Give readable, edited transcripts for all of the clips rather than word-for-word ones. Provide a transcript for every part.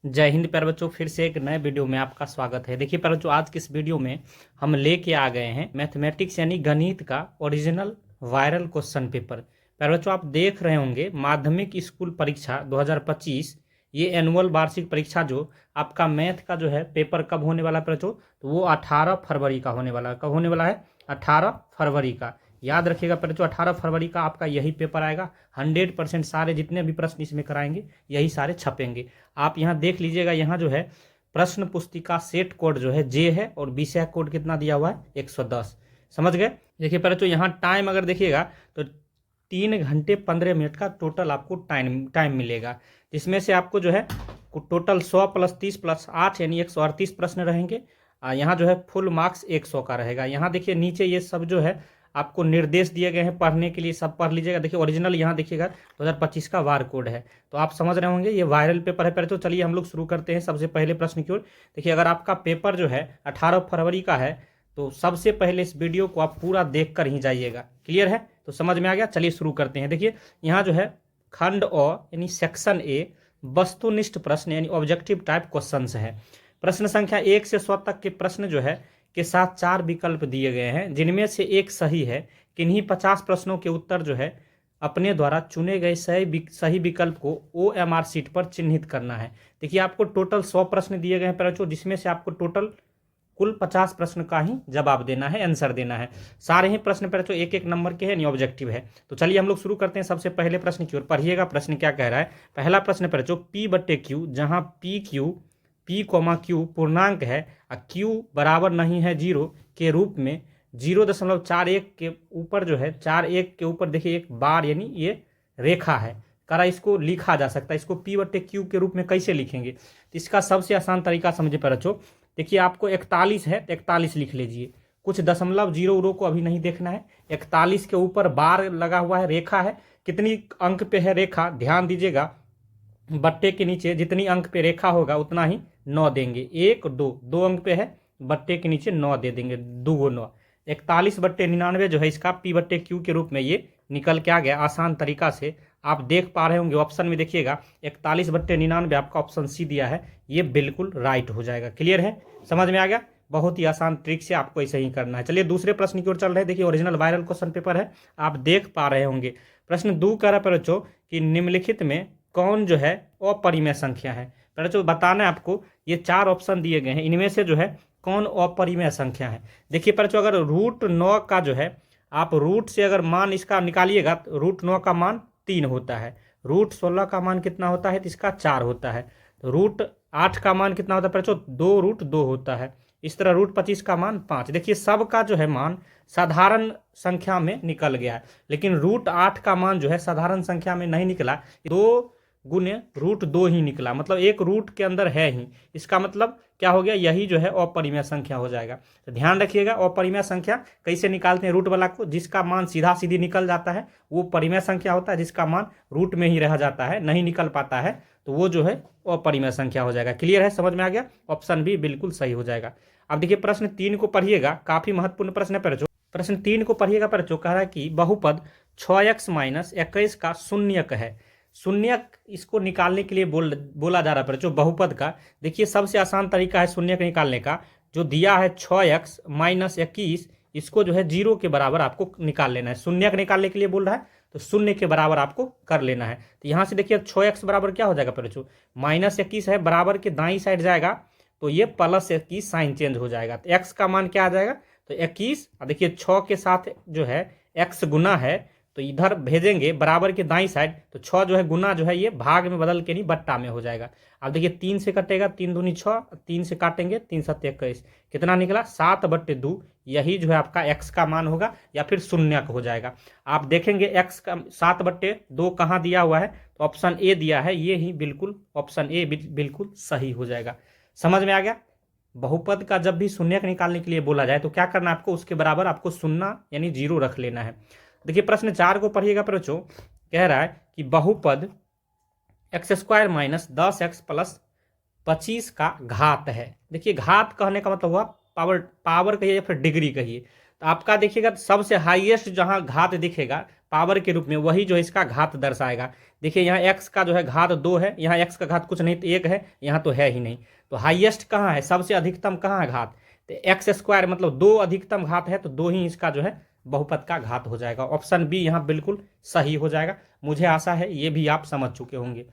जय हिंद प्यारे बच्चों, फिर से एक नए वीडियो में आपका स्वागत है। देखिए प्यारे बच्चों, आज की इस वीडियो में हम लेके आ गए हैं मैथमेटिक्स यानी गणित का ओरिजिनल वायरल क्वेश्चन पेपर। प्यारे बच्चों, आप देख रहे होंगे माध्यमिक स्कूल परीक्षा 2025, ये एनुअल वार्षिक परीक्षा जो आपका मैथ का जो है पेपर कब होने वाला है प्यारे बच्चों, तो वो 18 फरवरी का होने वाला है। कब होने वाला है? 18 फरवरी का। याद रखिएगा प्यारे बच्चों, 18 फरवरी का आपका यही पेपर आएगा। 100% सारे जितने भी प्रश्न इसमें कराएंगे यही सारे छपेंगे। आप यहाँ देख लीजिएगा, यहाँ जो है प्रश्न पुस्तिका सेट कोड जो है जे है और विषय कोड कितना दिया हुआ है 110। समझ गए? देखिए पहले तो यहाँ टाइम अगर देखिएगा तो 3 घंटे 15 मिनट का टोटल आपको टाइम मिलेगा, जिसमें से आपको जो है टोटल 100 + 30 + 8 यानी 138 प्रश्न रहेंगे। यहाँ जो है फुल मार्क्स 100 का रहेगा। यहाँ देखिए नीचे ये सब जो है आपको निर्देश दिए गए हैं पढ़ने के लिए, सब पढ़ लीजिएगा। देखिए ओरिजिनल यहाँ देखिएगा 2025 का वार कोड है, तो आप समझ रहे होंगे ये वायरल पेपर है। पहले तो चलिए हम लोग शुरू करते हैं सबसे पहले प्रश्न की ओर। देखिए अगर आपका पेपर जो है 18 फरवरी का है तो सबसे पहले इस वीडियो को आप पूरा देख कर ही जाइएगा। क्लियर है? तो समझ में आ गया। चलिए शुरू करते हैं। देखिए यहाँ जो है खंड अ यानी सेक्शन ए वस्तुनिष्ठ प्रश्न यानी ऑब्जेक्टिव टाइप क्वेश्चन है। प्रश्न संख्या 1 से 100 तक के प्रश्न जो है के साथ 4 विकल्प दिए गए हैं, जिनमें से एक सही है। किन्हीं 50 प्रश्नों के उत्तर जो है अपने द्वारा चुने गए सही विकल्प को OMR शीट पर चिन्हित करना है। देखिए आपको टोटल 100 प्रश्न दिए गए हैं बच्चों, जिसमें से आपको टोटल कुल 50 प्रश्न का ही जवाब देना है, आंसर देना है। सारे ही प्रश्न बच्चों एक एक नंबर के हैं, नहीं ऑब्जेक्टिव है। तो चलिए हम लोग शुरू करते हैं सबसे पहले प्रश्न की ओर। पढ़िएगा प्रश्न क्या कह रहा है। पहला प्रश्न बच्चों P/Q, जहां P, Q पूर्णांक है और Q बराबर नहीं है 0 के रूप में 0.41 के ऊपर जो है 41 के ऊपर देखिए एक बार यानी ये रेखा है करा, इसको लिखा जा सकता है। इसको P/Q के रूप में कैसे लिखेंगे? तो इसका सबसे आसान तरीका समझे बच्चों। देखिए आपको 41 है तो 41 लिख लीजिए, कुछ दशमलव जीरो उरो को अभी नहीं देखना है। 41 के ऊपर बार लगा हुआ है, रेखा है। कितनी अंक पे है रेखा ध्यान दीजिएगा, बट्टे के नीचे जितनी अंक पे रेखा होगा उतना ही 9 देंगे। 1 2 2 अंक पे है, बट्टे के नीचे 9 दे देंगे, 2 × 9 41/99 जो है इसका P/Q के रूप में ये निकल के आ गया आसान तरीका से। आप देख पा रहे होंगे ऑप्शन में देखिएगा 41/99 आपका ऑप्शन सी दिया है, ये बिल्कुल राइट हो जाएगा। क्लियर है? समझ में आ गया? बहुत ही आसान ट्रिक से आपको ऐसे ही करना है। चलिए दूसरे प्रश्न की ओर चल रहे हैं। देखिए ओरिजिनल वायरल क्वेश्चन पेपर है, आप देख पा रहे होंगे। प्रश्न 2 कह रहा है बच्चों कि निम्नलिखित में कौन जो है अपरिमेय संख्या है। बच्चों बताना है आपको, ये 4 ऑप्शन दिए गए हैं, इनमें से जो है कौन अपरिमेय संख्या है। देखिए बच्चों अगर √9 का जो है आप रूट से अगर मान इसका निकालिएगा तो √9 का मान 3 होता है। √16 का मान कितना होता है? तो इसका 4 होता है। तो √8 का मान कितना होता है बच्चों? 2√2 होता है। इस तरह √25 का मान 5। देखिए सबका जो है मान साधारण संख्या में निकल गया है, लेकिन √8 का मान जो है साधारण संख्या में नहीं निकला, 2 गुने √2 ही निकला, मतलब एक रूट के अंदर है ही। इसका मतलब क्या हो गया? यही जो है अपरिमेय संख्या हो जाएगा। तो ध्यान रखिएगा अपरिमेय संख्या कैसे निकालते हैं। रूट वाला को जिसका मान सीधा सीधी निकल जाता है वो परिमेय संख्या होता है, जिसका मान रूट में ही रह जाता है नहीं निकल पाता है तो वो जो है अपरिमेय संख्या हो जाएगा। क्लियर है? समझ में आ गया? ऑप्शन भी बिल्कुल सही हो जाएगा। अब देखिए प्रश्न 3 को पढ़िएगा, काफी महत्वपूर्ण प्रश्न है। प्रश्न 3 को पढ़िएगा बच्चों, कह रहा है कि बहुपद 6x - 21 का शून्यक है। शून्यक इसको निकालने के लिए बोला जा रहा है बच्चों बहुपद का। देखिए सबसे आसान तरीका है शून्यक निकालने का, जो दिया है 6x - 21, इसको जो है 0 के बराबर आपको निकाल लेना है। शून्यक निकालने के लिए बोल रहा है तो शून्य के बराबर आपको कर लेना है। तो यहाँ से देखिए 6x बराबर क्या हो जाएगा बच्चों? -21 है, बराबर के दाईं साइड जाएगा तो ये +21 साइन चेंज हो जाएगा। तो x का मान क्या आ जाएगा? तो 21। देखिए 6 के साथ जो है x गुना है तो इधर भेजेंगे बराबर के दाईं साइड, तो 6 जो है गुना जो है ये भाग में बदल के नहीं बट्टा में हो जाएगा। अब देखिए 3 से कटेगा, 3 दूनी 6, 3 से काटेंगे 3 7 21, कितना निकला? 7/2। यही जो है आपका x का मान होगा या फिर शून्यक हो जाएगा। आप देखेंगे x का 7/2 कहाँ दिया हुआ है? तो ऑप्शन ए दिया है, ये ही बिल्कुल ऑप्शन ए बिल्कुल सही हो जाएगा। समझ में आ गया? बहुपद का जब भी शून्यक निकालने के लिए बोला जाए तो क्या करना आपको? उसके बराबर आपको शून्य यानी 0 रख लेना है। देखिए प्रश्न 4 को पढ़िएगा बच्चों, कह रहा है कि बहुपद x² - 10x + 25 का घात है। देखिए घात कहने का मतलब हुआ पावर कहिए या फिर डिग्री कहिए। तो आपका देखिएगा सबसे हाईएस्ट जहां घात दिखेगा पावर के रूप में वही जो है इसका घात दर्शाएगा। देखिए यहाँ x का जो है घात 2 है, यहाँ x का घात कुछ नहीं तो 1 है, यहाँ तो है ही नहीं। तो हाईएस्ट कहाँ है, सबसे अधिकतम कहाँ है घात, तो एक्स स्क्वायर मतलब 2 अधिकतम घात है तो 2 ही इसका जो है बहुपद का घात हो जाएगा। ऑप्शन बी यहाँ बिल्कुल सही हो जाएगा। मुझे आशा है ये भी आप समझ चुके होंगे।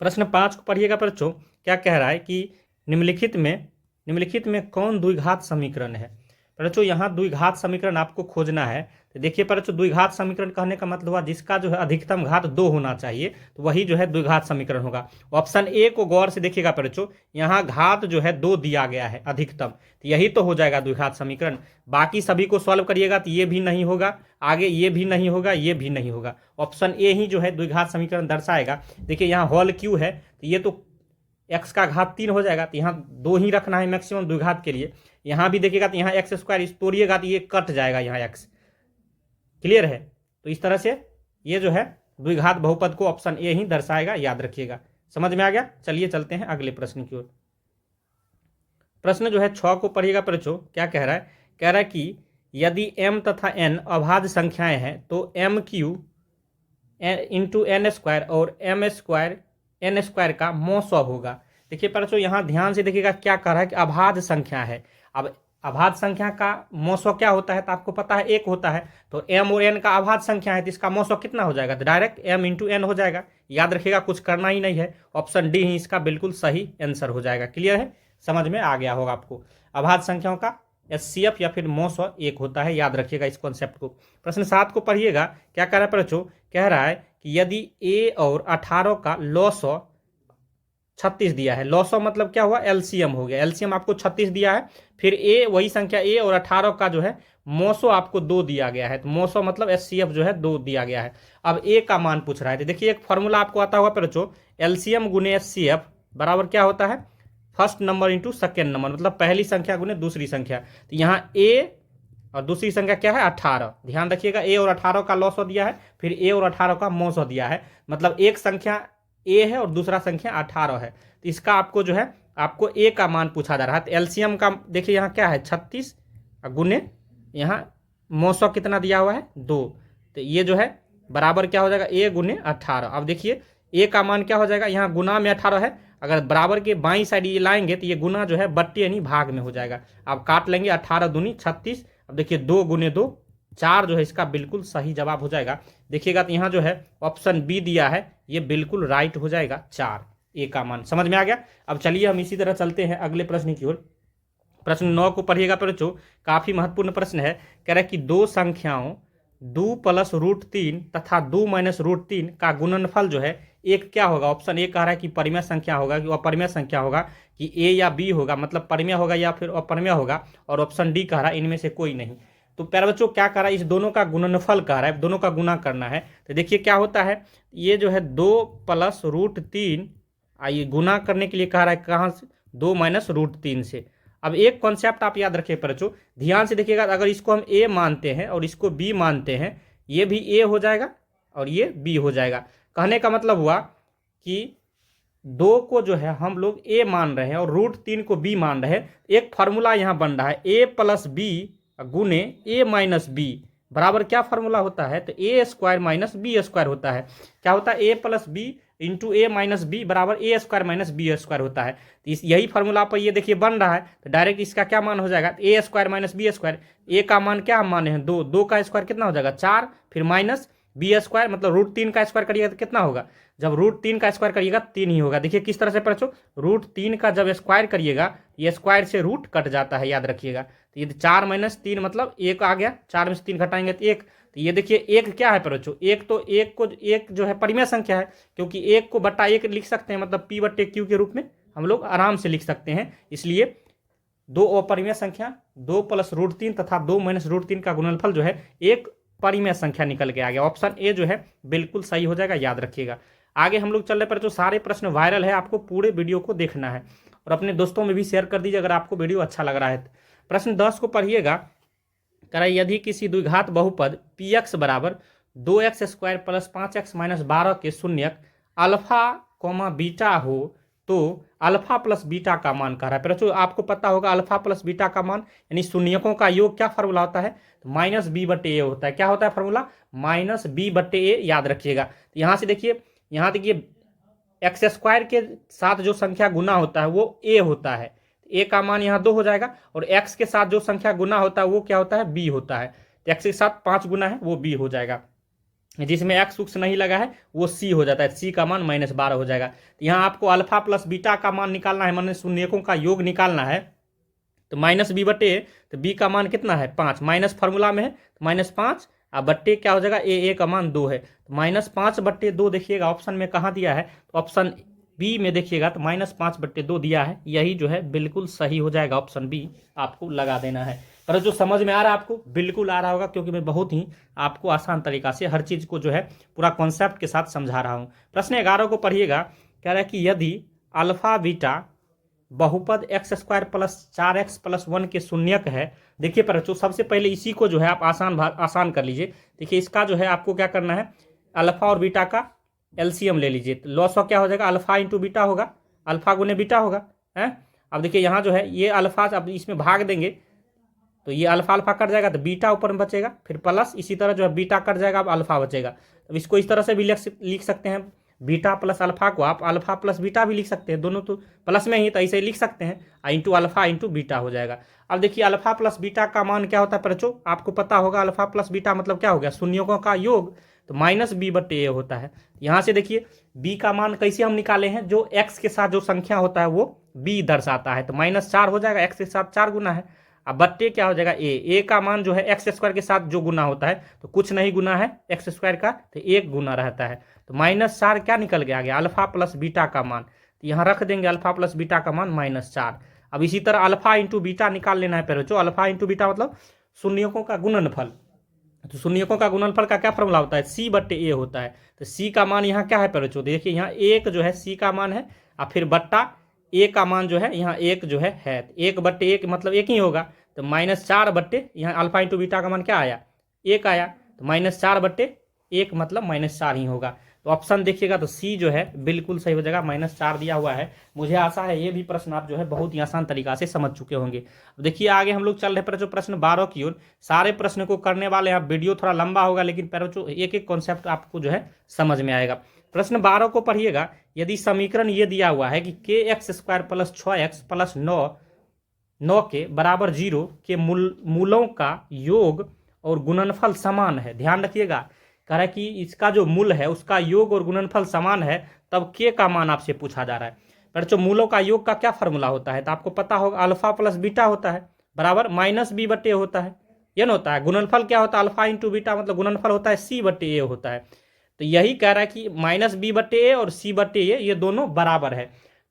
प्रश्न 5 को पढ़िएगा बच्चों, क्या कह रहा है कि निम्नलिखित में कौन द्विघात समीकरण है। बच्चों यहाँ द्विघात समीकरण आपको खोजना है। तो देखिए बच्चों द्विघात समीकरण कहने का मतलब हुआ जिसका जो है अधिकतम घात 2 होना चाहिए, तो वही जो है द्विघात समीकरण होगा। ऑप्शन ए को गौर से देखिएगा बच्चों, यहाँ घात जो है 2 दिया गया है अधिकतम, तो यही तो हो जाएगा द्विघात समीकरण। बाकी सभी को सॉल्व करिएगा तो ये भी नहीं होगा, आगे ये भी नहीं होगा, ये भी नहीं होगा। ऑप्शन ए ही जो है द्विघात समीकरण दर्शाएगा। देखिए यहाँ होल क्यू है तो ये तो x का घात 3 हो जाएगा, तो यहाँ 2 ही रखना है मैक्सिमम द्विघात के लिए। यहाँ भी देखिएगा तो यहाँ एक्स स्क्वायर तोड़िएगा तो ये कट जाएगा यहाँ x। क्लियर है, तो इस तरह से ये जो है द्विघात बहुपद को ऑप्शन ए ही दर्शाएगा, याद रखिएगा। समझ में आ गया। चलिए चलते हैं अगले प्रश्न की ओर। प्रश्न जो है 6 को पढ़िएगा बच्चों, क्या कह रहा है, कह रहा है कि यदि m तथा n अभाज्य संख्याएं हैं तो m Q into N square और m स्क्वायर n स्क्वायर का मौसौ होगा। देखिए बच्चों यहाँ ध्यान से देखिएगा क्या कह रहा है कि अभाज्य संख्या है। अब अभाज्य संख्या का मौसौ क्या होता है तो आपको पता है 1 होता है, तो m और n का अभाज्य संख्या है तो इसका मौसौ कितना हो जाएगा, तो डायरेक्ट m इंटू एन हो जाएगा। याद रखिएगा कुछ करना ही नहीं है, ऑप्शन डी ही इसका बिल्कुल सही आंसर हो जाएगा। क्लियर है, समझ में आ गया होगा आपको। अभाज्य संख्याओं का एचसीएफ या फिर मौसौ 1 होता है, याद रखिएगा इस कॉन्सेप्ट को। प्रश्न 7 को पढ़िएगा, क्या कह रहा है बच्चों, कह रहा है कि यदि a और 18 का लॉसौ 36 दिया है, लॉसौ मतलब क्या हुआ, एलसीएम हो गया। एलसीएम आपको 36 दिया है, फिर a वही संख्या a और 18 का जो है मौसौ आपको 2 दिया गया है, तो मौसौ मतलब एचसीएफ जो है 2 दिया गया है। अब a का मान पूछ रहा है, तो देखिए एक फॉर्मूला आपको आता होगा बच्चों, एलसीएम गुने एचसीएफ बराबर क्या होता है, first number into second number, मतलब पहली संख्या गुने दूसरी संख्या। तो यहाँ a और दूसरी संख्या क्या है 18। ध्यान रखिएगा a और 18 का लॉसौ दिया है, फिर a और 18 का मौसौ दिया है, मतलब एक संख्या a है और दूसरा संख्या 18 है। तो इसका आपको जो है आपको a का मान पूछा जा रहा है। तो एलसीएम का देखिए यहाँ क्या है 36 गुने यहाँ मौसौ कितना दिया हुआ है 2, तो ये जो है बराबर क्या हो जाएगा a गुने 18। अब देखिए a का मान क्या हो जाएगा, यहाँ गुना में 18 है, अगर बराबर के बाईं साइड ये लाएंगे तो ये गुना जो है बट्टे यानी भाग में हो जाएगा। अब काट लेंगे 18 दूनी 36। अब देखिए 2 गुने 2 4 जो है इसका बिल्कुल सही जवाब हो जाएगा। देखिएगा तो यहाँ जो है ऑप्शन बी दिया है, ये बिल्कुल राइट हो जाएगा 4, ए का मान। समझ में आ गया। अब चलिए हम इसी तरह चलते हैं अगले प्रश्न की ओर। प्रश्न 9 को पढ़िएगा बच्चों, काफी महत्वपूर्ण प्रश्न है। कह रहा है कि दो संख्याओं 2 + √3 तथा 2 - √3 का गुणनफल जो है एक क्या होगा। ऑप्शन ए कह रहा है कि परिमेय संख्या होगा कि अपरिमेय संख्या होगा, कि ए या बी होगा, मतलब परिमेय होगा या फिर अपरिमेय होगा, और ऑप्शन डी कह रहा है इनमें से कोई नहीं। तो प्यारे बच्चों क्या कह रहा है, इस दोनों का गुणनफल कह रहा है, दोनों का गुना करना है। तो देखिए क्या होता है, ये जो है 2 + √3, आइए गुना करने के लिए कह रहा है कहाँ से, 2 - √3 से। अब एक कॉन्सेप्ट आप याद रखिए बच्चों, ध्यान से देखिएगा, अगर इसको हम ए मानते हैं और इसको बी मानते हैं, ये भी ए हो जाएगा और ये बी हो जाएगा। कहने का मतलब हुआ कि 2 को जो है हम लोग ए मान रहे हैं और √3 को बी मान रहे हैं। एक फार्मूला यहाँ बन रहा है, a + b गुने a - b बराबर क्या फार्मूला होता है, तो a² - b² होता है। क्या होता है, a + b into a - b बराबर a² - b² होता है। तो यही फार्मूला पर ये देखिए बन रहा है, तो डायरेक्ट इसका क्या मान हो जाएगा, a² - b²। a का मान क्या हम माने हैं 2, 2 का स्क्वायर कितना हो जाएगा 4, फिर माइनस b² मतलब √3 का स्क्वायर करिएगा तो कितना होगा, जब √3 का स्क्वायर करिएगा 3 ही होगा। देखिए किस तरह से बच्चों, √3 का जब स्क्वायर करिएगा ये स्क्वायर से रूट कट जाता है, याद रखिएगा। तो ये 4 - 3 मतलब 1 आ गया, 4 में से 3 घटाएंगे तो 1। तो ये देखिए 1 क्या है बच्चों, 1 तो 1 को 1 जो है परिमेय संख्या है, क्योंकि 1 को बटा 1 लिख सकते हैं, मतलब p/q के रूप में हम लोग आराम से लिख सकते हैं। इसलिए 2 अपरिमेय संख्या 2 + √3 तथा 2 - √3 का गुणनफल जो है एक परिमेय संख्या निकल के आ गया। ऑप्शन ए जो है बिल्कुल सही हो जाएगा, याद रखिएगा। आगे हम लोग चल रहे पर जो सारे प्रश्न वायरल है, आपको पूरे वीडियो को देखना है और अपने दोस्तों में भी शेयर कर दीजिए अगर आपको वीडियो अच्छा लग रहा है। प्रश्न 10 को पढ़िएगा, कह रहा है यदि किसी द्विघात बहुपद px बराबर 2x² + 5x - 12 के शून्यक अल्फा, बीटा हो तो अल्फा प्लस बीटा का मान कह रहा है। बच्चों आपको पता होगा अल्फा प्लस बीटा का मान यानी शून्यकों का योग क्या फार्मूला होता है, तो माइनस बी बटे ए होता है। क्या होता है फार्मूला, माइनस बी बटे ए, याद रखिएगा। तो यहाँ से देखिए, यहाँ देखिए एक्स स्क्वायर के साथ जो संख्या गुना होता है वो ए होता है, ए का मान यहाँ 2 हो जाएगा, और एक्स के साथ जो संख्या गुना होता है वो क्या होता है, बी होता है। तो एक्स के साथ 5 गुना है वो बी हो जाएगा, जिसमें एक्स उक्स नहीं लगा है वो सी हो जाता है, सी का मान -12 हो जाएगा। तो यहाँ आपको अल्फा प्लस बीटा का मान निकालना है, माने शून्यकों का योग निकालना है। तो माइनस बी बटे, तो बी का मान कितना है 5, माइनस फार्मूला में है तो -5, अब बट्टे क्या हो जाएगा ए का मान 2 है, तो -5 बट्टे 2 देखिएगा ऑप्शन में कहाँ दिया है, तो ऑप्शन बी में देखिएगा तो -5 बट्टे 2 दिया है, यही जो है बिल्कुल सही हो जाएगा, ऑप्शन बी आपको लगा देना है। पर जो समझ में आ रहा है आपको, बिल्कुल आ रहा होगा, क्योंकि मैं बहुत ही आपको आसान तरीका से हर चीज़ को जो है पूरा कॉन्सेप्ट के साथ समझा रहा हूँ। प्रश्न 11 को पढ़िएगा, कह रहा है कि यदि अल्फा बीटा बहुपद x square plus 4x plus 1 के शून्यक है। देखिए पर बच्चों सबसे पहले इसी को जो है आप आसान कर लीजिए। देखिए इसका जो है आपको क्या करना है, अल्फा और बीटा का एलसीएम ले लीजिए, तो लॉस ऑफ क्या हो जाएगा, अल्फा इंटू बीटा होगा, अल्फा गुने बीटा होगा है। अब देखिए यहाँ जो है ये अल्फा, अब इसमें भाग देंगे तो ये अल्फा अल्फा कट जाएगा, तो बीटा ऊपर में बचेगा, फिर प्लस इसी तरह जो है बीटा कट जाएगा, अब अल्फा बचेगा। अब इसको इस तरह से भी लिख सकते हैं, बीटा प्लस अल्फा को आप अल्फा प्लस बीटा भी लिख सकते हैं, दोनों तो प्लस में ही, तो ऐसे ही लिख सकते हैं, इंटू अल्फा इंटू बीटा हो जाएगा। अब देखिए अल्फा प्लस बीटा का मान क्या होता है बच्चों, आपको पता होगा अल्फा प्लस बीटा मतलब क्या हो गया, शून्यों का योग, तो माइनस बी बटे ए होता है। यहाँ से देखिए बी का मान कैसे हम निकाले हैं, जो एक्स के साथ जो संख्या होता है वो बी दर्शाता है, तो -4 हो जाएगा, एक्स के साथ 4 गुना है। अब बट्टे क्या हो जाएगा ए का मान जो है एक्स स्क्वायर के साथ जो गुना होता है, तो कुछ नहीं गुना है एक्स स्क्वायर का, तो 1 गुना रहता है, तो -4 क्या निकल के आ गया, अल्फा प्लस बीटा का मान। तो यहाँ रख देंगे अल्फा प्लस बीटा का मान -4। अब इसी तरह अल्फा इंटू बीटा निकाल लेना है, पहले जो अल्फा इंटू बीटा मतलब शून्यकों का गुणनफल, तो शून्यकों का गुणनफल का क्या फॉर्मूला होता है, सी बट्टे ए होता है। तो सी का मान यहाँ क्या है पहले जो देखिए, यहाँ 1 जो है सी का मान है, और फिर बट्टा ए का मान जो है यहाँ 1 जो है, 1 बट्टे 1 मतलब 1 ही होगा, तो -4 बट्टे यहाँ अल्फा इंटू बीटा का मान क्या आया, 1 आया, तो -4 बट्टे 1 मतलब -4 ही होगा। तो ऑप्शन देखिएगा तो सी जो है बिल्कुल सही हो जाएगा, -4 दिया हुआ है। मुझे आशा है ये भी प्रश्न आप जो है बहुत ही आसान तरीका से समझ चुके होंगे। अब देखिए आगे हम लोग चल रहे हैं जो प्रश्न 12 की ओर, सारे प्रश्न को करने वाले हैं, वीडियो थोड़ा लंबा होगा लेकिन पर जो एक एक कॉन्सेप्ट आपको जो है समझ में आएगा। प्रश्न 12 को पढ़िएगा, यदि समीकरण ये दिया हुआ है कि के x square plus 6x plus 9 के बराबर 0 के मूलों का योग और गुणनफल समान है, ध्यान रखिएगा, कह रहा है कि इसका जो मूल है उसका योग और गुणनफल समान है, तब के का मान आपसे पूछा जा रहा है। पर जो मूलों का योग का क्या फॉर्मूला होता है, तो आपको पता होगा अल्फा प्लस बीटा होता है, बराबर -b बटे ए होता है, ये ना होता है। गुणनफल क्या होता है, अल्फा इंटू बीटा मतलब गुणनफल होता है सी बटे ए होता है। तो यही कह रहा है कि -b बटे ए और सी बटे ए ये दोनों बराबर है।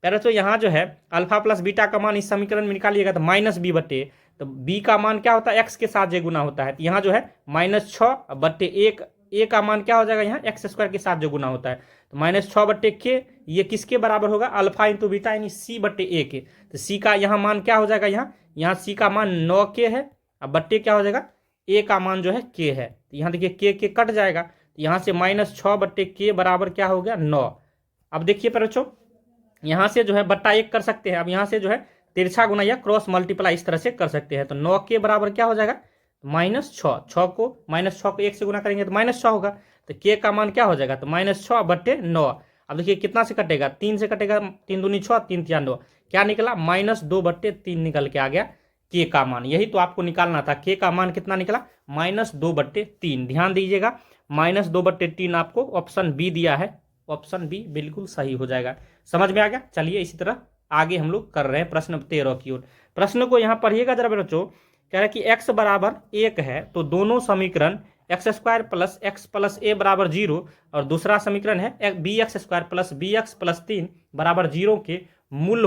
पहले तो यहाँ जो है अल्फा प्लस बीटा का मान इस समीकरण में निकालिएगा तो -b बटे, तो b का मान क्या होता है, x के साथ जो गुना होता है, तो यहाँ जो है -6 बट्टे 1, a का मान क्या हो जाएगा यहाँ एक्स स्क्वायर के साथ जो गुना होता है, तो -6 बट्टे के, ये किसके बराबर होगा, अल्फा इंटू बीटा यानी c बट्टे ए के। तो c का यहाँ मान क्या हो जाएगा, यहाँ c का मान 9 के है, अब बट्टे क्या हो जाएगा, a का मान जो है k है, तो यहाँ देखिए के कट जाएगा, तो यहाँ से -6 बट्टे के बराबर क्या हो गया 9। अब देखिए पर बच्चों यहाँ से जो है बट्टा 1 कर सकते हैं, अब यहाँ से जो है तिरछा गुना या क्रॉस मल्टीप्लाई इस तरह से कर सकते हैं, तो 9 के बराबर क्या हो जाएगा -6, 6 को -6 को 1 से गुना करेंगे तो -6 होगा, तो के का मान क्या हो जाएगा, तो -6 बट्टे 9। अब देखिए कितना से कटेगा, 3 से कटेगा, 3 दूनी 6, 3 तिया 9, क्या निकला -2 बट्टे 3 निकल के आ गया के का मान। यही तो आपको निकालना था, के का मान कितना निकला -2 बट्टे 3। ध्यान दीजिएगा -2 बट्टे 3 आपको ऑप्शन बी दिया है, ऑप्शन बी बिल्कुल सही हो जाएगा। समझ में आ गया। चलिए इसी तरह आगे हम लोग कर रहे हैं प्रश्न 13 की ओर। प्रश्न को यहाँ पढ़िएगा जरा बच्चों, कह रहा है कि x बराबर 1 है तो दोनों समीकरण X square plus X plus A बराबर 0 और दूसरा समीकरण है B X square plus B X plus 3 बराबर 0 के मूल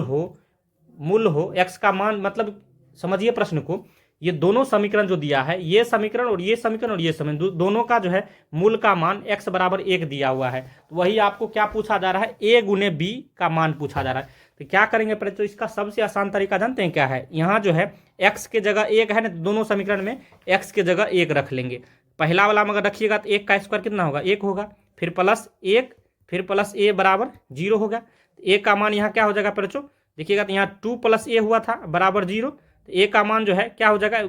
हो x का मान, मतलब समझिए प्रश्न को, ये दोनों समीकरण जो दिया है, ये समीकरण और ये समीकरण और ये समीकरण दोनों का जो है मूल का मान x बराबर 1 दिया हुआ है, तो वही आपको क्या पूछा जा रहा है, a गुने b का मान पूछा जा रहा है। तो क्या करेंगे पहले तो इसका सबसे आसान तरीका जानते हैं क्या है, यहाँ जो है x के जगह 1 है ना, दोनों समीकरण में x के जगह 1 रख लेंगे। पहला वाला में अगर रखिएगा तो 1 का स्क्वायर कितना होगा, 1 होगा, फिर प्लस 1, फिर प्लस a बराबर 0 होगा। ए का मान यहाँ क्या हो जाएगा बच्चों, देखिएगा तो यहाँ 2 + ए हुआ था बराबर 0, तो ए का मान जो है क्या हो जाएगा,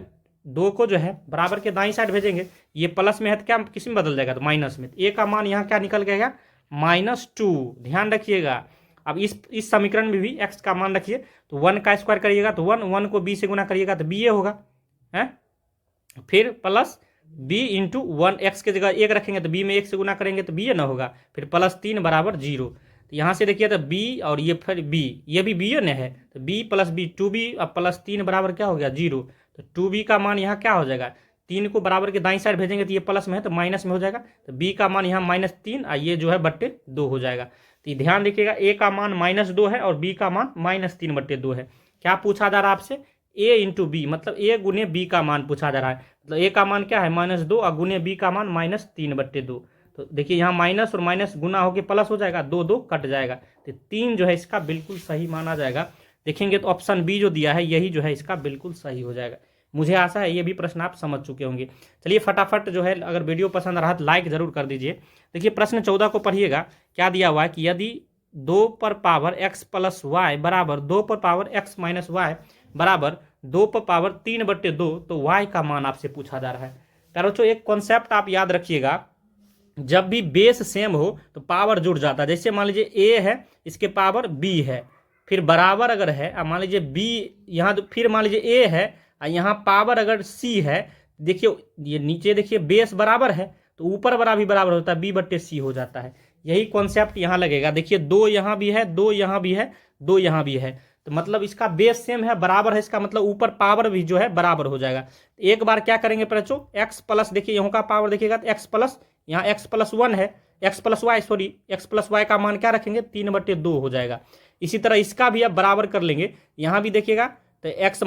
2 को जो है बराबर के दाईं साइड भेजेंगे, ये प्लस में है तो क्या किस में बदल जाएगा, तो माइनस में, तो ए का मान यहाँ क्या निकल गया, -2। ध्यान रखिएगा। अब इस समीकरण में भी एक्स का मान रखिए, तो 1 का स्क्वायर करिएगा तो 1 को बी से गुना करिएगा तो बी ए होगा, है। फिर प्लस b इंटू 1, एक्स की जगह 1 रखेंगे तो b में 1 से गुना करेंगे तो b ए ना होगा, फिर +3 बराबर 0। तो यहाँ से देखिए तो b और ये फिर b, ये भी b न है, तो b + b 2b, अब +3 बराबर क्या हो गया 0। तो 2b का मान यहाँ क्या हो जाएगा, 3 को बराबर के दाईं साइड भेजेंगे तो ये प्लस में है तो माइनस में हो जाएगा, तो b का मान यहाँ -3 और ये जो है बट्टे 2 हो जाएगा। तो ध्यान देखिएगा, a का मान -2 है और b का मान -3/2 है। क्या पूछा जा रहा है आपसे, a इंटू बी, मतलब a गुने b का मान पूछा जा रहा है, मतलब a का मान क्या है -2 और गुने b का मान -3/2। तो देखिए यहाँ माइनस और माइनस गुना होकर प्लस हो जाएगा, 2 कट जाएगा, तो 3 जो है इसका बिल्कुल सही माना जाएगा। देखेंगे तो ऑप्शन बी जो दिया है यही जो है इसका बिल्कुल सही हो जाएगा। मुझे आशा है ये भी प्रश्न आप समझ चुके होंगे। चलिए फटाफट जो है, अगर वीडियो पसंद रहा तो लाइक जरूर कर दीजिए। देखिए प्रश्न 14 को पढ़िएगा, क्या दिया हुआ है कि यदि 2 पर पावर x + y बराबर 2 पर पावर x - y बराबर 2 पर पावर 3/2, तो y का मान आपसे पूछा जा रहा है। बच्चों एक कॉन्सेप्ट आप याद रखिएगा, जब भी बेस सेम हो तो पावर जुड़ जाता है। जैसे मान लीजिए a है, इसके पावर b है, फिर बराबर अगर है, अब मान लीजिए b यहाँ, तो फिर मान लीजिए a है और यहाँ पावर अगर c है, देखिए ये नीचे देखिए बेस बराबर है तो ऊपर वाला भी बराबर होता है, b/c हो जाता है। यही कॉन्सेप्ट यहाँ लगेगा। देखिए 2 यहाँ भी है, 2 यहाँ भी है, 2 यहाँ भी है, तो मतलब इसका बेस सेम है, बराबर है, इसका मतलब ऊपर पावर भी जो है बराबर हो जाएगा। एक बार क्या करेंगे बच्चों, x प्लस, देखिए यहाँ का पावर देखिएगा तो x प्लस, यहाँ x + 1 है, x + y, sorry x + y का मान क्या रखेंगे, 3/2 हो जाएगा। इसी तरह इसका भी अब बराबर कर लेंगे, यहाँ भी देखिएगा तो x -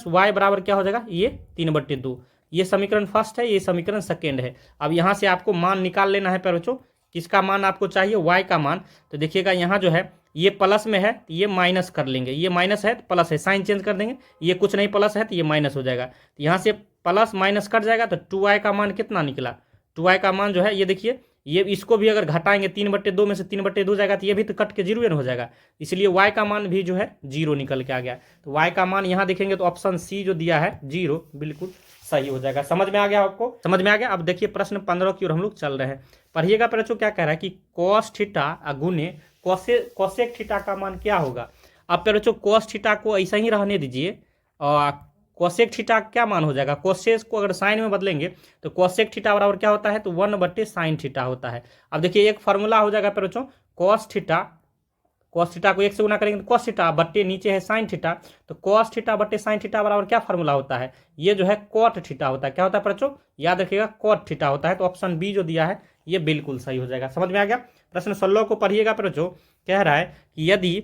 y बराबर क्या हो जाएगा, ये 3/2। ये समीकरण फर्स्ट है, ये समीकरण सेकेंड है। अब यहाँ से आपको मान निकाल लेना है बच्चों, किसका मान आपको चाहिए, y का मान। तो देखिएगा यहाँ जो है ये प्लस में है, ये माइनस कर लेंगे, ये माइनस है तो प्लस है, साइन चेंज कर देंगे, ये कुछ नहीं प्लस है तो ये माइनस हो जाएगा, तो यहाँ से प्लस माइनस कट जाएगा, तो 2y का मान कितना निकला, 2y का मान जो है ये देखिए, ये इसको भी अगर घटाएंगे 3/2 में से 3/2 जाएगा तो ये भी तो कट के 0 हो जाएगा, इसलिए y का मान भी जो है 0 निकल के आ गया। तो y का मान यहाँ देखेंगे तो ऑप्शन सी जो दिया है 0 बिल्कुल सही हो जाएगा। समझ में आ गया आपको, समझ में आ गया। अब देखिए प्रश्न 15 की ओर हम लोग चल रहे हैं, पढ़िएगा बच्चों। क्या कह रहा है कि cos थीटा गुने कोसेक थीटा का मान क्या होगा। अब बच्चों cos थीटा को ऐसा ही रहने दीजिए, और कोसेक थीटा क्या मान हो जाएगा, कोसेक को अगर साइन में बदलेंगे तो कोसेक थीटा बराबर क्या होता है, तो 1/sin थीटा होता है। अब देखिए एक फार्मूला हो जाएगा बच्चों, cos थीटा को 1 से गुना करेंगे तो cos थीटा बट्टे नीचे है sin थीटा, तो cos थीटा बट्टे sin थीटा बराबर क्या फार्मूला होता है, ये जो है cot थीटा होता है। क्या होता है बच्चों, याद रखिएगा cot थीटा होता है। तो ऑप्शन बी जो दिया है ये बिल्कुल सही हो जाएगा। समझ में आ गया। प्रश्न 16 को पढ़िएगा बच्चों, कह रहा है कि यदि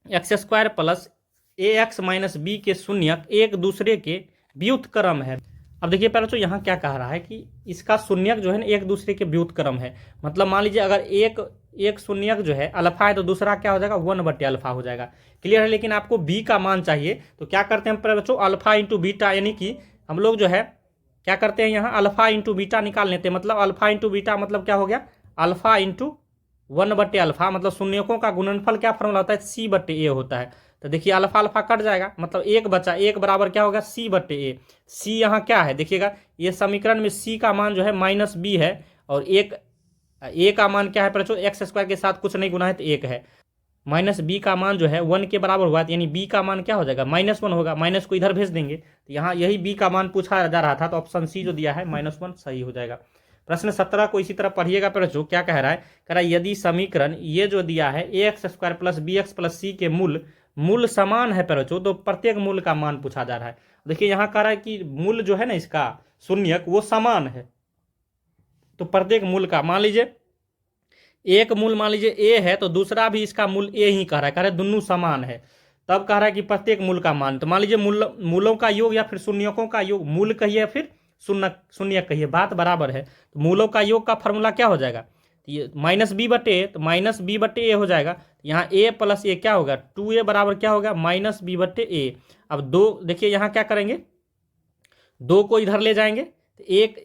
x² + ax - b के शून्यक एक दूसरे के व्युत्क्रम है। अब देखिए बच्चों यहाँ क्या कह रहा है कि इसका शून्यक जो है ना एक दूसरे के व्युत्क्रम है, मतलब मान लीजिए अगर एक शून्यक जो है अल्फा है तो दूसरा क्या हो जाएगा, 1/α हो जाएगा। क्लियर है। लेकिन आपको b का मान चाहिए, तो क्या करते हैं बच्चों, अल्फा इंटू बीटा, यानी कि हम लोग जो है क्या करते हैं यहाँ अल्फा इंटू बीटा निकाल लेते हैं। मतलब अल्फा इंटू बीटा मतलब क्या हो गया, अल्फा इंटू 1/α, मतलब शून्यकों का गुणनफल क्या फॉर्मूला होता है, c/a होता है। तो देखिए अल्फा अल्फा कट जाएगा, मतलब एक बचा, एक बराबर क्या होगा, c/a। c यहाँ क्या है देखिएगा, ये समीकरण में c का मान जो है -b है, और एक a का मान क्या है बच्चों, x² के साथ कुछ नहीं गुना है तो 1 है, -b का मान जो है 1 के बराबर हुआ, यानी b का मान क्या हो जाएगा, -1 होगा, माइनस को इधर भेज देंगे, तो यहाँ यही b का मान पूछा जा रहा था, तो ऑप्शन सी जो दिया है -1 सही हो जाएगा। प्रश्न 17 को इसी तरह पढ़िएगा बच्चों, क्या कह रहा है, कह रहा है यदि समीकरण ये जो दिया है ax² + bx + c के मूल समान है बच्चों, तो प्रत्येक मूल का मान पूछा जा रहा है। देखिए यहाँ कह रहा है कि मूल जो है ना इसका शून्यक वो समान है, तो प्रत्येक मूल का मान लीजिए एक मूल मान लीजिए a है तो दूसरा भी इसका मूल a ही कह रहा है दोनों समान है, तब कह रहा है कि प्रत्येक मूल का मान, तो मान लीजिए मूलों का योग या फिर शून्यकों का योग, मूल कहिए या फिर शून्य कहिए, बात बराबर है। तो मूलों का योग का फॉर्मूला क्या हो जाएगा, तो ये -b/a, तो -b/a हो जाएगा। यहाँ a + a क्या होगा, 2a बराबर क्या होगा, -b/a। अब दो देखिए यहाँ क्या करेंगे, 2 को इधर ले जाएंगे तो एक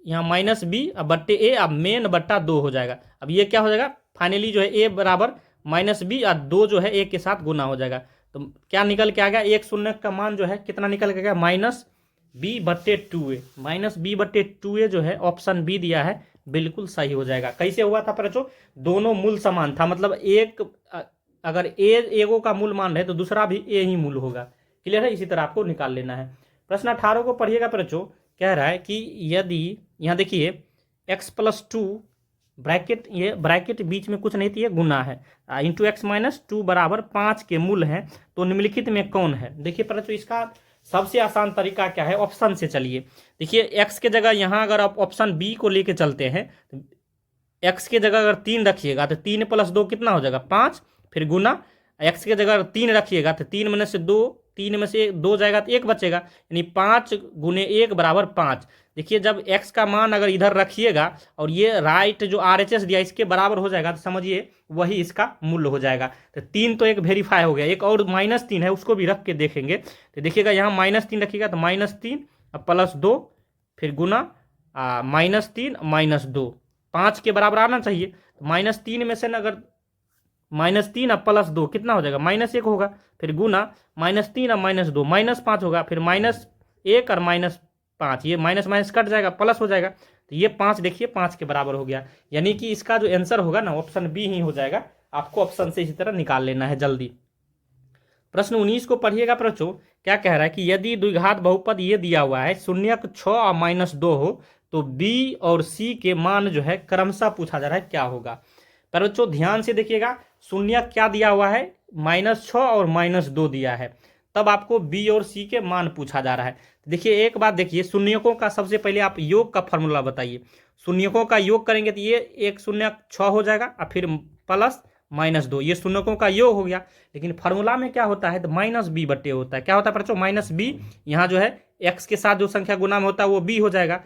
यहाँ -b /a, अब मेन/2 हो जाएगा। अब ये क्या हो जाएगा, फाइनली जो है a बराबर माइनस बी और 2 जो है ए के साथ गुना हो जाएगा। तो क्या निकल के आ गया, एक शून्य का मान जो है कितना निकल के गया, -b/2a। -b/2a जो है ऑप्शन बी दिया है, बिल्कुल सही हो जाएगा। कैसे हुआ था बच्चों, दोनों मूल समान था, मतलब एक अगर एगो का मूल मान रहे तो दूसरा भी ए ही मूल होगा। क्लियर है, इसी तरह आपको निकाल लेना है। प्रश्न 18 को पढ़िएगा बच्चों, कह रहा है कि यदि यहाँ देखिए x+2 ब्रैकेट, ये ब्रैकेट बीच में कुछ नहीं थी, ये गुना है, इंटू x-2 बराबर 5 के मूल हैं, तो निम्नलिखित में कौन है। देखिए बच्चों, इसका सबसे आसान तरीका क्या है, ऑप्शन से चलिए। देखिए x के जगह यहाँ अगर आप ऑप्शन बी को लेके चलते हैं, तो x के जगह अगर 3 रखिएगा तो 3 + 2 कितना हो जाएगा, 5, फिर गुना। x के जगह 3 रखिएगा तो 3 में से 2, 3 में से 2 जाएगा तो 1 बचेगा, यानी 5 × 1 = 5। देखिए जब x का मान अगर इधर रखिएगा और ये राइट जो RHS दिया इसके बराबर हो जाएगा, तो समझिए वही इसका मूल्य हो जाएगा। तो 3 तो एक वेरीफाई हो गया, एक और -3 है उसको भी रख के देखेंगे। तो देखिएगा यहाँ -3 रखिएगा तो -3 +2 फिर गुना -3 -2, 5 के बराबर आना चाहिए। तो -3 में से ना अगर -3 +2 कितना हो जाएगा, -1 होगा, फिर गुना -3 -2 -5 होगा, फिर -1 और -5, ये माइनस माइनस कट जाएगा, प्लस हो जाएगा। तो ये 5 देखिए 5 के बराबर हो गया, यानी कि इसका जो आंसर होगा ना ऑप्शन बी ही हो जाएगा। आपको ऑप्शन से इसी तरह निकाल लेना है जल्दी। प्रश्न 19 को पढ़िएगा बच्चों, क्या कह रहा है कि यदि द्विघात बहुपद ये दिया हुआ है, शून्यक 6 और -2 हो, तो बी और सी के मान जो है क्रमशः पूछा जा रहा है, क्या होगा। पर बच्चों ध्यान से देखिएगा, शून्य क्या दिया हुआ है, -6 और -2 दिया है, तब आपको बी और सी के मान पूछा जा रहा है। देखिए एक बात देखिए, शून्यकों का सबसे पहले आप योग का फॉर्मूला बताइए। शून्यकों का योग करेंगे तो ये 1 शून्य 6 हो जाएगा और फिर प्लस -2, ये शून्यकों का योग हो गया। लेकिन फार्मूला में क्या होता है, तो -b/a होता है। क्या होता है बच्चों, -b, यहाँ जो है x के साथ जो संख्या गुना में होता है वो b हो जाएगा,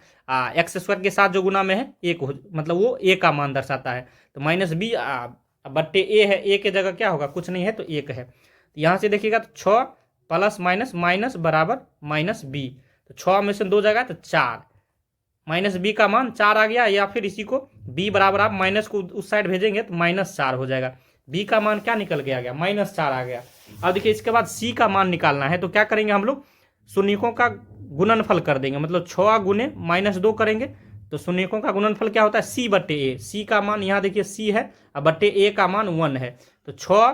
x² के साथ जो गुना में है 1 हो, मतलब वो a का मान दर्शाता है। तो -b/a है, a के जगह क्या होगा, कुछ नहीं है तो 1 है। तो यहाँ से देखिएगा तो 6 + माइनस बराबर -b, तो 6 में से 2 जाएगा तो 4, -b का मान 4 आ गया, या फिर इसी को b बराबर आप माइनस को उस साइड भेजेंगे तो -4 हो जाएगा। b का मान क्या निकल के आ गया, -4 आ गया। अब देखिए इसके बाद c का मान निकालना है, तो क्या करेंगे हम लोग, शून्यकों का गुणनफल कर देंगे, मतलब 6 गुने -2 करेंगे, तो शून्यकों का गुणनफल क्या होता है, c/a। c का मान यहाँ देखिए c है और /a का मान 1 है, तो 6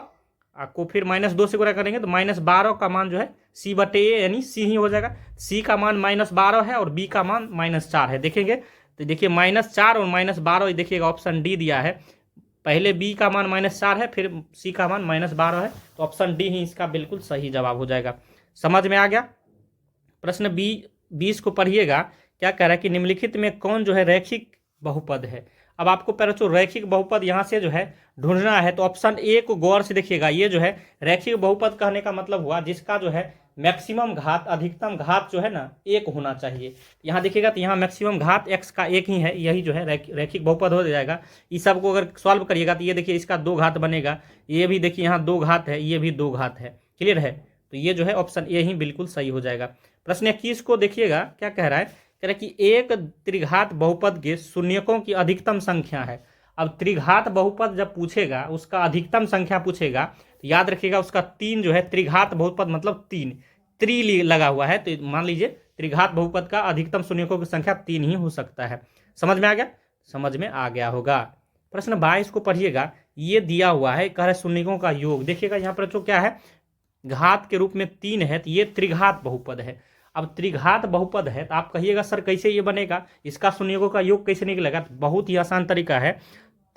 को फिर -2 से गुणा करेंगे तो -12 का मान जो है c/a यानी c ही हो जाएगा। c का मान -12 है और b का मान -4 है, देखेंगे तो देखिए -4 और -12, देखिएगा ऑप्शन डी दिया है। पहले b का मान -4 है, फिर c का मान -12 है, तो ऑप्शन डी ही इसका बिल्कुल सही जवाब हो जाएगा। समझ में आ गया। प्रश्न 20 को पढ़िएगा, क्या कह रहा है कि निम्नलिखित में कौन जो है रैखिक बहुपद है। अब आपको बच्चों रैखिक बहुपद यहाँ से जो है ढूंढना है, तो ऑप्शन ए को गौर से देखिएगा। ये जो है रैखिक बहुपद कहने का मतलब हुआ जिसका जो है मैक्सिमम घात अधिकतम घात जो है ना 1 होना चाहिए। यहाँ देखिएगा तो यहाँ मैक्सिमम घात x का 1 ही है, यही जो है रैखिक बहुपद हो जाएगा। इस सब को अगर सॉल्व करिएगा तो ये देखिए इसका 2 घात बनेगा, ये भी देखिए यहाँ 2 घात है, ये भी 2 घात है। क्लियर है, तो ये जो है ऑप्शन ए ही बिल्कुल सही हो जाएगा। प्रश्न 21 को देखिएगा, क्या कह रहा है, कह रहा है कि एक त्रिघात बहुपद के शून्यकों की अधिकतम संख्या है। अब त्रिघात बहुपद जब पूछेगा, उसका अधिकतम संख्या पूछेगा, तो याद रखिएगा उसका 3 जो है त्रिघात बहुपद मतलब 3 त्रि लगा हुआ है, तो मान लीजिए त्रिघात बहुपद का अधिकतम शून्यकों की संख्या 3 ही हो सकता है। समझ में आ गया, समझ में आ गया होगा। प्रश्न 22 को पढ़िएगा, ये दिया हुआ है, कह रहा है शून्यकों का योग। देखिएगा यहाँ पर जो क्या है, घात के रूप में 3 है, तो ये त्रिघात बहुपद है। अब त्रिघात बहुपद है तो आप कहिएगा सर कैसे ये बनेगा, इसका शून्यकों का योग कैसे निकलेगा। तो बहुत ही आसान तरीका है,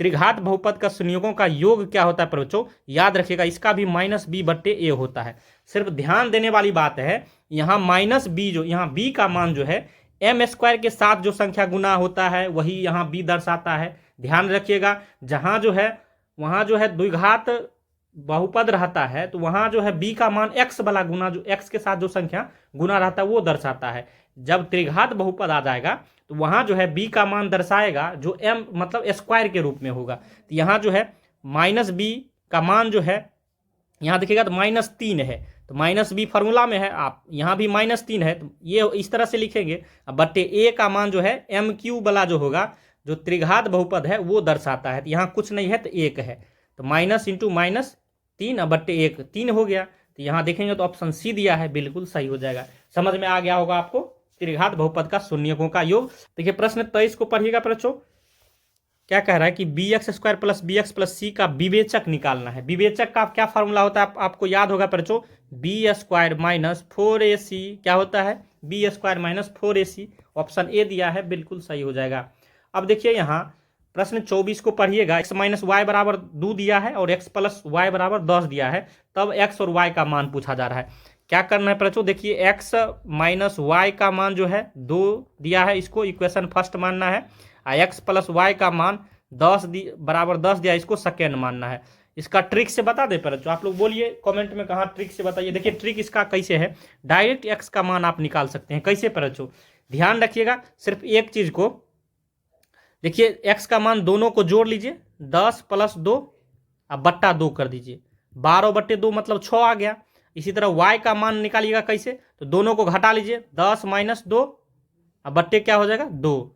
त्रिघात बहुपद का शून्यकों का योग क्या होता है बच्चों, याद रखिएगा इसका भी -b/a होता है। सिर्फ ध्यान देने वाली बात है, यहाँ -b जो यहाँ b का मान जो है m² के साथ जो संख्या गुना होता है वही यहाँ b दर्शाता है। ध्यान रखिएगा, जहाँ जो है वहाँ जो है द्विघात बहुपद रहता है तो वहाँ जो है b का मान x वाला गुना, जो x के साथ जो संख्या गुना रहता है वो दर्शाता है। जब त्रिघात बहुपद आ जाएगा तो वहाँ जो है b का मान दर्शाएगा जो m मतलब स्क्वायर के रूप में होगा। तो यहाँ जो है -b का मान जो है, यहाँ देखिएगा तो -3 है, तो -b फार्मूला में है, आप यहाँ भी -3 है, तो ये इस तरह से लिखेंगे। बटे a का मान जो है m³ वाला जो होगा, जो त्रिघात बहुपद है वो दर्शाता है। तो यहाँ कुछ नहीं है तो 1 है, तो माइनस इंटू माइनस 3/1 3 हो गया। तो यहाँ देखेंगे तो ऑप्शन सी दिया है, बिल्कुल सही हो जाएगा। समझ में आ गया होगा आपको त्रिघात बहुपद का शून्यकों का योग। देखिए प्रश्न 23 को पढ़िएगा बच्चों। क्या कह रहा है कि bx² प्लस bx प्लस सी का विवेचक निकालना है। विवेचक का क्या फॉर्मूला होता है आपको याद होगा बच्चों, b² माइनस 4ac क्या होता है, b² minus 4ac। Option A दिया है, बिल्कुल सही हो जाएगा। अब देखिए यहाँ प्रश्न 24 को पढ़िएगा। x माइनस वाई बराबर 2 दिया है और x प्लस वाई बराबर 10 दिया है, तब x और y का मान पूछा जा रहा है। क्या करना है बच्चों, देखिए x माइनस वाई का मान जो है 2 दिया है, इसको इक्वेशन फर्स्ट मानना है। x प्लस वाई का मान 10 बराबर 10 दिया, इसको सेकेंड मानना है। इसका ट्रिक से बता दे पर आप लोग बोलिए कमेंट में, कहाँ ट्रिक से बताइए। देखिए ट्रिक इसका कैसे है, डायरेक्ट x का मान आप निकाल सकते हैं। कैसे पर ध्यान रखिएगा, सिर्फ एक चीज को देखिए, x का मान दोनों को जोड़ लीजिए, 10 प्लस 2 अब बट्टा 2 कर दीजिए, 12/2 मतलब 6 आ गया। इसी तरह y का मान निकालिएगा कैसे, तो दोनों को घटा लीजिए, 10 माइनस 2 अब बट्टे क्या हो जाएगा 2,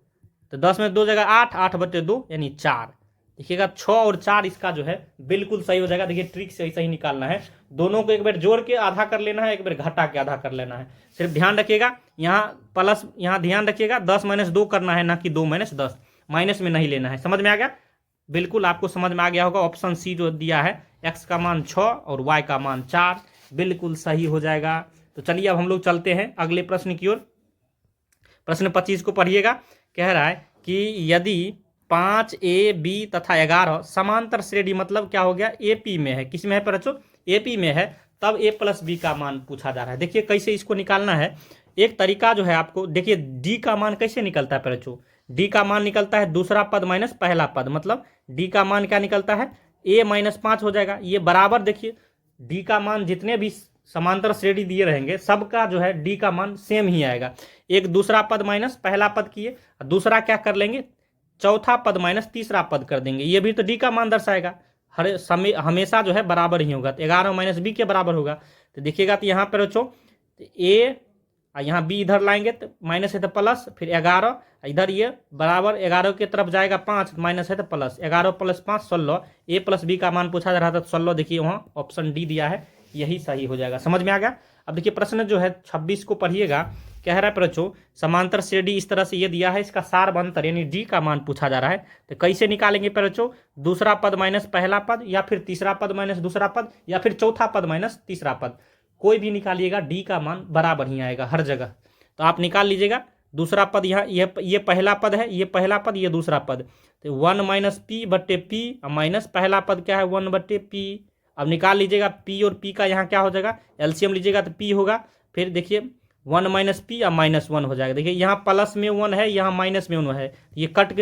तो 10 में 2 जगह 8, 8/2 यानी 4। देखिएगा 6 और 4 इसका जो है बिल्कुल सही हो जाएगा। देखिए ट्रिक से ऐसा ही निकालना है, दोनों को एक बार जोड़ के आधा कर लेना है, एक बार घटा के आधा कर लेना है। सिर्फ ध्यान रखिएगा यहाँ प्लस, यहाँ ध्यान रखिएगा 10 माइनस 2 करना है, ना कि 2 माइनस 10, माइनस में नहीं लेना है। समझ में आ गया, बिल्कुल आपको समझ में आ गया होगा। ऑप्शन सी जो दिया है, x का मान 6 और y का मान 4, बिल्कुल सही हो जाएगा। तो चलिए अब हम लोग चलते हैं अगले प्रश्न की ओर। प्रश्न 25 को पढ़िएगा। कह रहा है कि यदि 5 a b तथा 11 समांतर श्रेणी, मतलब क्या हो गया, AP में है। किस में है बच्चों, AP में है, तब a प्लस b का मान पूछा जा रहा है। देखिए कैसे इसको निकालना है, एक तरीका जो है आपको, देखिए d का मान कैसे निकलता है बच्चों, d का मान निकलता है दूसरा पद माइनस पहला पद, मतलब d का मान क्या निकलता है, a माइनस 5 हो जाएगा। ये बराबर, देखिए d का मान जितने भी समांतर श्रेणी दिए रहेंगे सबका जो है d का मान सेम ही आएगा। एक दूसरा पद माइनस पहला पद किए, दूसरा क्या कर लेंगे, चौथा पद माइनस तीसरा पद कर देंगे, ये भी तो d का मान दर्शाएगा। हर समय हमेशा जो है बराबर ही होगा, तो 11 माइनस b के बराबर होगा। तो देखिएगा तो यहाँ पर बच्चों a, यहाँ b इधर लाएंगे तो माइनस है तो प्लस, फिर 11 इधर ये बराबर 11 की तरफ जाएगा 5, माइनस है तो plus, 11 plus 5 16, a plus b का मान पूछा जा रहा था, 16। देखिए वहाँ ऑप्शन डी दिया है, यही सही हो जाएगा। समझ में आ गया। अब देखिए प्रश्न जो है 26 को पढ़िएगा। कह रहा है बच्चों समांतर श्रेणी इस तरह से ये दिया है, इसका सारबंतर यानी d का मान पूछा जा रहा है। तो कैसे निकालेंगे बच्चों, दूसरा पद माइनस पहला पद, या फिर तीसरा पद माइनस दूसरा पद, या फिर चौथा पद माइनस तीसरा पद, कोई भी निकालिएगा d का मान बराबर ही आएगा हर जगह। तो आप निकाल लीजिएगा, दूसरा पद यहाँ ये पहला पद है, ये पहला पद, ये दूसरा पद, तो 1 माइनस p/p माइनस पहला पद क्या है 1/p। अब निकाल लीजिएगा p और p का यहाँ क्या हो जाएगा, एलसीएम लीजिएगा तो p होगा, फिर देखिए 1 माइनस p और माइनस 1 हो जाएगा। देखिए यहाँ प्लस में 1 है, यहाँ माइनस में 1 है, ये कट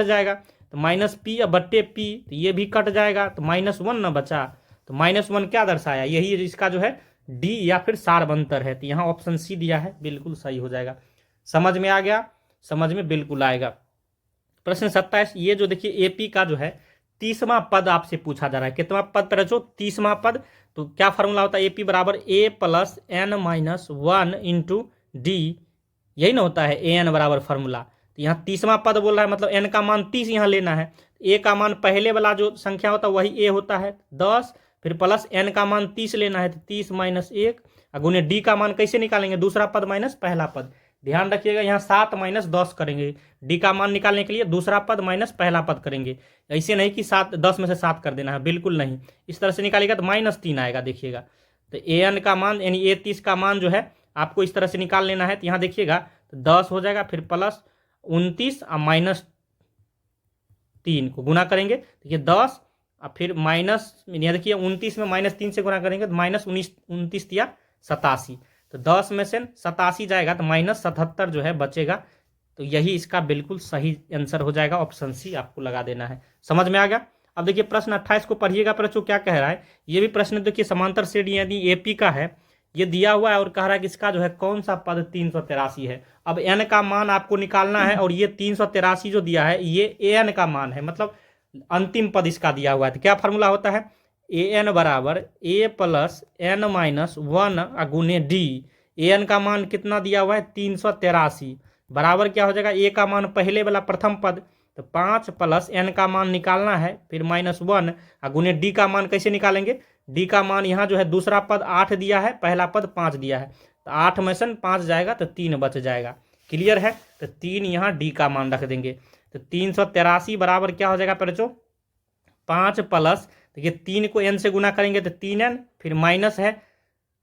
जाएगा, तो माइनस p/p, तो ये भी कट जाएगा, तो -1 ना बचा, तो -1 क्या दर्शाया, यही इसका जो है डी या फिर सारबंतर है। तो यहाँ ऑप्शन सी दिया है, बिल्कुल सही हो जाएगा। समझ में आ गया, समझ में बिल्कुल आएगा। प्रश्न 27, ये जो देखिए एपी का जो है 30वां पद आपसे पूछा जा रहा है। कितना पद पर जो 30वां पद, तो क्या फॉर्मूला होता है, एपी बराबर A plus N minus 1 into D, यही ना होता है, ए एन बराबर फॉर्मूला। तो यहाँ 30वां पद बोल रहा है, मतलब एन का मान 30 यहाँ लेना है, ए का मान पहले वाला जो संख्या होता है वही ए होता है 10, फिर प्लस एन का मान 30 लेना है, तो 30 माइनस 1 गुने डी का मान कैसे निकालेंगे, दूसरा पद माइनस पहला पद। ध्यान रखिएगा यहाँ 7 माइनस 10 करेंगे, डी का मान निकालने के लिए दूसरा पद माइनस पहला पद करेंगे। ऐसे नहीं कि 10 में से 7 कर देना है, बिल्कुल नहीं, इस तरह से निकालेगा तो -3 आएगा। देखिएगा तो ए एन का मान यानी ए 30 का मान जो है आपको इस तरह से निकाल लेना है। तो यहाँ देखिएगा तो 10 हो जाएगा, फिर प्लस 29 और -3 को गुना करेंगे, देखिए 10 और फिर माइनस, यहाँ देखिए 29 में -3 से गुना करेंगे तो -29 या 87, तो 10 में से 87 जाएगा तो -77 जो है बचेगा। तो यही इसका बिल्कुल सही आंसर हो जाएगा, ऑप्शन सी आपको लगा देना है। समझ में आ गया। अब देखिए प्रश्न 28 को पढ़िएगा बच्चों, क्या कह रहा है, ये भी प्रश्न देखिए समांतर श्रेणी यदि एपी का है, ये दिया हुआ है और कह रहा है कि इसका जो है कौन सा पद 383 है। अब एन का मान आपको निकालना है, और ये 383 जो दिया है ये ए एन का मान है, मतलब अंतिम पद इसका दिया हुआ है। तो क्या फॉर्मूला होता है, ए एन बराबर ए प्लस एन माइनस 1 गुने डी। ए एन का मान कितना दिया हुआ है 383, बराबर क्या हो जाएगा, ए का मान पहले वाला प्रथम पद, तो 5 प्लस n का मान निकालना है, फिर -1 और गुने d का मान कैसे निकालेंगे। d का मान यहाँ जो है दूसरा पद 8 दिया है, पहला पद 5 दिया है, तो 8 में से 5 जाएगा तो 3 बच जाएगा। क्लियर है, तो 3 यहाँ d का मान रख देंगे। तो 383 बराबर क्या हो जाएगा बच्चों, 5 प्लस, देखिए 3 को n से गुना करेंगे तो 3n, फिर माइनस है,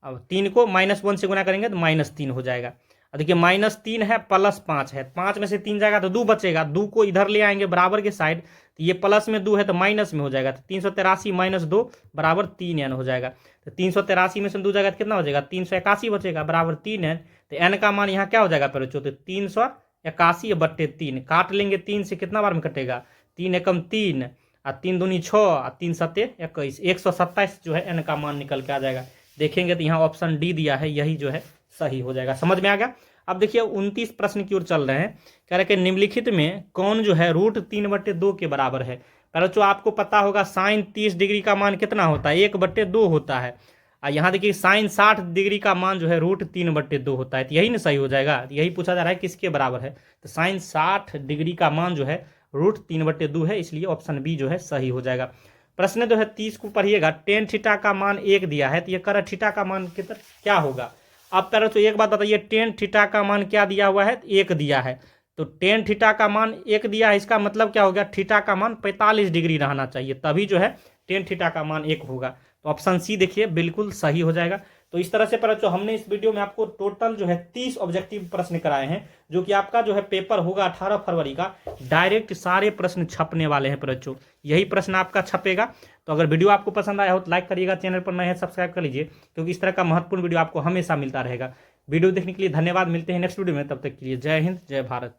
अब 3 को -1 से गुना करेंगे तो -3 हो जाएगा। अब देखिए -3 है प्लस 5 है, 5 में से 3 जाएगा तो 2 बचेगा, 2 को इधर ले आएंगे बराबर के साइड, तो ये प्लस में 2 है तो माइनस में हो जाएगा, तो 383 - 2 बराबर 3n हो जाएगा। तो 383 में से 2 जाएगा तो कितना हो जाएगा, 381 बचेगा बराबर 3n। तो n का मान यहाँ क्या हो जाएगा बच्चों, तो 381/3 काट लेंगे, 3 से कितना बार में कटेगा, 3 एकम 3 और 3 दूनी 6 और 3 सत्ते 21, 127 जो है n का मान निकल के आ जाएगा। देखेंगे तो यहाँ ऑप्शन डी दिया है, यही जो है सही हो जाएगा। समझ में आ गया। अब देखिए 29 प्रश्न की ओर चल रहे हैं। कह रहे कि निम्नलिखित में कौन जो है √3/2 के बराबर है। पहले जो आपको पता होगा साइन 30 डिग्री का मान कितना होता है, 1/2 होता है। और यहाँ देखिए साइन 60 डिग्री का मान जो है √3/2 होता है, तो यही ना सही हो जाएगा। यही पूछा जा रहा है किसके बराबर है, तो साइन 60 डिग्री का मान जो है √3/2 है, इसलिए ऑप्शन बी जो है सही हो जाएगा। प्रश्न जो है 30 को पढ़िएगा। टेन थीटा का मान 1 दिया है, तो ये कर थीटा का मान कितना क्या होगा। अब पहले तो एक बात बताइए, टेन थीटा का मान क्या दिया हुआ है, 1 दिया है, तो टेन थीटा का मान 1 दिया है, इसका मतलब क्या हो गया, थीटा का मान 45 डिग्री रहना चाहिए, तभी जो है टेन थीटा का मान 1 होगा। तो ऑप्शन सी देखिए बिल्कुल सही हो जाएगा। तो इस तरह से बच्चों हमने इस वीडियो में आपको टोटल जो है 30 ऑब्जेक्टिव प्रश्न कराए हैं, जो कि आपका जो है पेपर होगा 18 फरवरी का। डायरेक्ट सारे प्रश्न छपने वाले हैं बच्चों, यही प्रश्न आपका छपेगा। तो अगर वीडियो आपको पसंद आया हो तो लाइक करिएगा, चैनल पर नए हैं सब्सक्राइब कर लीजिए, क्योंकि इस तरह का महत्वपूर्ण वीडियो आपको हमेशा मिलता रहेगा। वीडियो देखने के लिए धन्यवाद, मिलते हैं नेक्स्ट वीडियो में, तब तक के लिए जय हिंद जय भारत।